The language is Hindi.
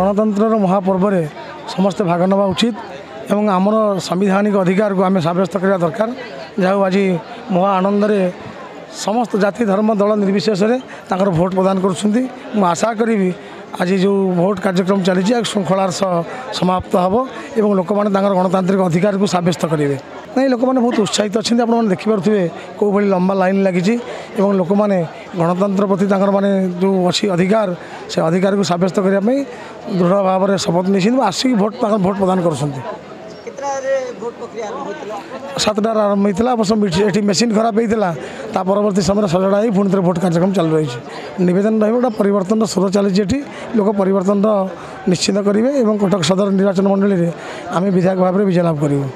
गणतंत्र महापर्व में समस्ते भाग ना उचित एवं आमर संवैधानिक अधिकार को आम सब्यस्त करने दरकार जहाँ आज महा आनंद समस्त जाति धर्म दल निर्विशेष भोट प्रदान कर आशा करी आज जो भोट कार्यक्रम चली श्रृंखलार समाप्त हम और लोक मैंने गणतांत्रिक अधिकार को सब्यस्त करेंगे नहीं लोक मैंने बहुत उत्साहित अच्छा आप देखिपे कौ भाई लंबा लाइन लगी लोक मैंने गणतंत्र प्रति माने जो अच्छी अधिकार से अधिकार को सब्यस्त करने दृढ़ भाव में शपथ नहीं आसिक भोट भोट प्रदान कर 7टार आरंभ होता अवश्य मेसीन खराब होता परवर्ती समय सजड़ा ही पुणी थे भोट कार्यक्रम चल रही है नवेदन रोटा परिवर्तन स्वर चली लोक परिवर्तन निश्चित करेंगे और कटक सदर निर्वाचन मंडली में आम विधायक भाव में विजय लाभ करूँ।